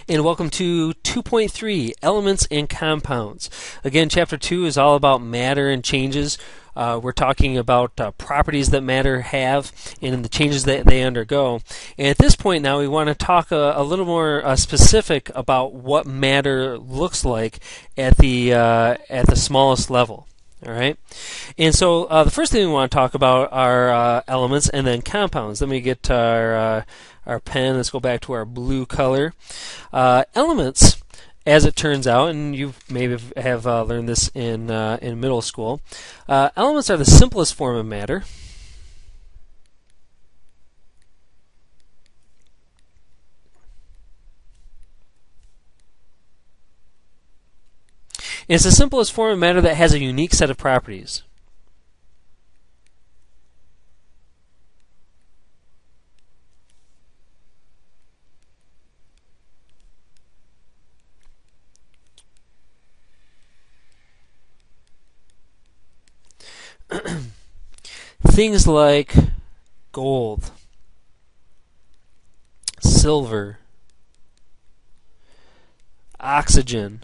And welcome to 2.3, Elements and Compounds. Again, Chapter 2 is all about matter and changes. We're talking about properties that matter have and the changes that they undergo. And at this point now we want to talk a little more specific about what matter looks like at the smallest level. All right, and so the first thing we want to talk about are elements and then compounds. Let me get our pen. Let's go back to our blue color. Elements, as it turns out, and you maybe have learned this in middle school, elements are the simplest form of matter. It's the simplest form of matter that has a unique set of properties. Things like gold, silver, oxygen,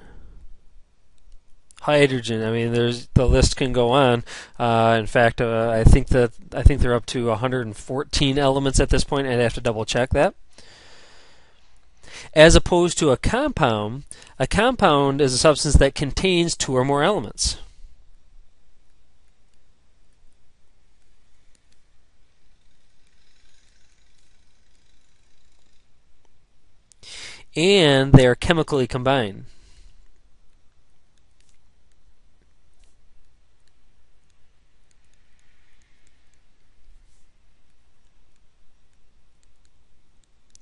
hydrogen. I mean, the list can go on. In fact, I think they're up to 114 elements at this point. I'd have to double check that. As opposed to a compound is a substance that contains two or more elements. And they are chemically combined.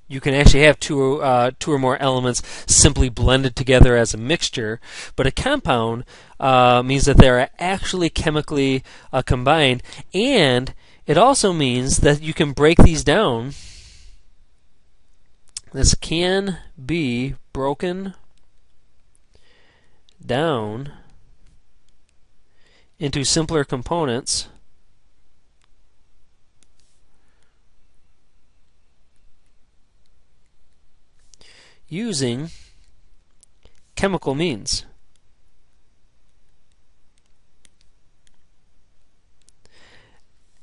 You can actually have two or more elements simply blended together as a mixture, but a compound means that they are actually chemically combined, and it also means that you can break these down. This can be broken down into simpler components using chemical means.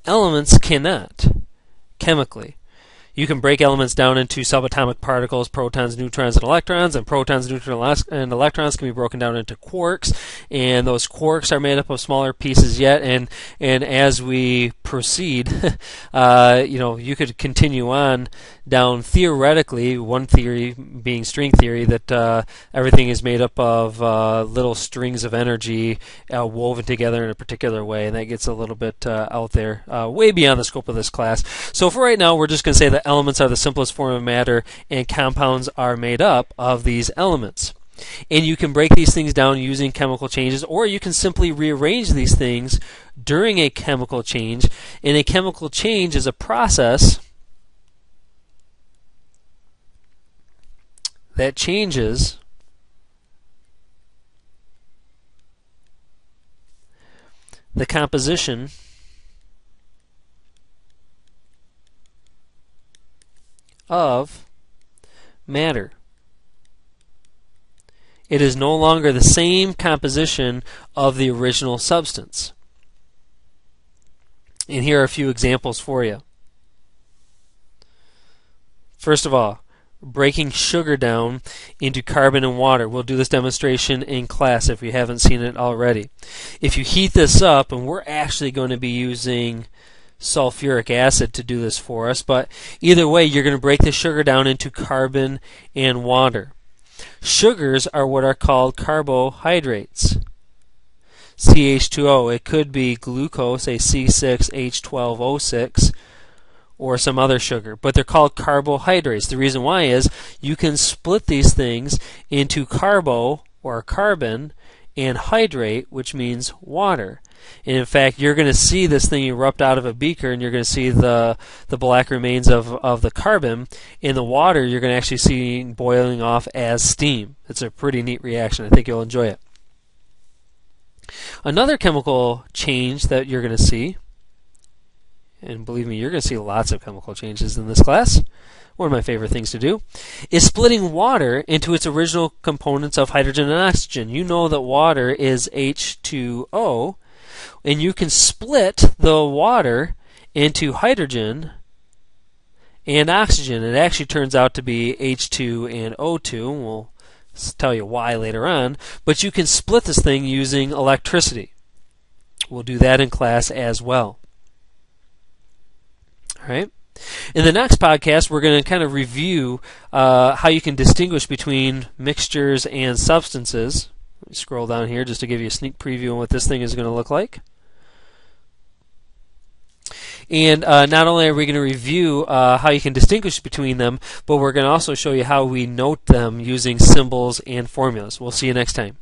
Elements cannot chemically. You can break elements down into subatomic particles, protons, neutrons, and electrons, and protons, neutrons, and electrons can be broken down into quarks, and those quarks are made up of smaller pieces yet, and as we proceed, you could continue on down theoretically, one theory being string theory, that everything is made up of little strings of energy woven together in a particular way, and that gets a little bit out there, way beyond the scope of this class. So for right now, we're just going to say that elements are the simplest form of matter, and compounds are made up of these elements. And you can break these things down using chemical changes, or you can simply rearrange these things during a chemical change. And a chemical change is a process that changes the composition of matter. It is no longer the same composition of the original substance. And here are a few examples for you. First of all, breaking sugar down into carbon and water. We'll do this demonstration in class if you haven't seen it already. If you heat this up, and we're actually going to be using sulfuric acid to do this for us, but either way, you're going to break the sugar down into carbon and water. Sugars are what are called carbohydrates. CH2O. It could be glucose, a C6H12O6, or some other sugar, but they're called carbohydrates. The reason why is you can split these things into carbo, or carbon, and hydrate, which means water. And in fact, you're going to see this thing erupt out of a beaker, and you're going to see the black remains of the carbon. In the water, you're going to actually see boiling off as steam. It's a pretty neat reaction. I think you'll enjoy it. Another chemical change that you're going to see, and believe me, you're going to see lots of chemical changes in this class, one of my favorite things to do, is splitting water into its original components of hydrogen and oxygen. You know that water is H2O, and you can split the water into hydrogen and oxygen. It actually turns out to be H2 and O2. We'll tell you why later on. But you can split this thing using electricity. We'll do that in class as well. All right. In the next podcast, we're going to kind of review how you can distinguish between mixtures and substances. Let me scroll down here just to give you a sneak preview on what this thing is going to look like. And not only are we going to review how you can distinguish between them, but we're going to also show you how we note them using symbols and formulas. We'll see you next time.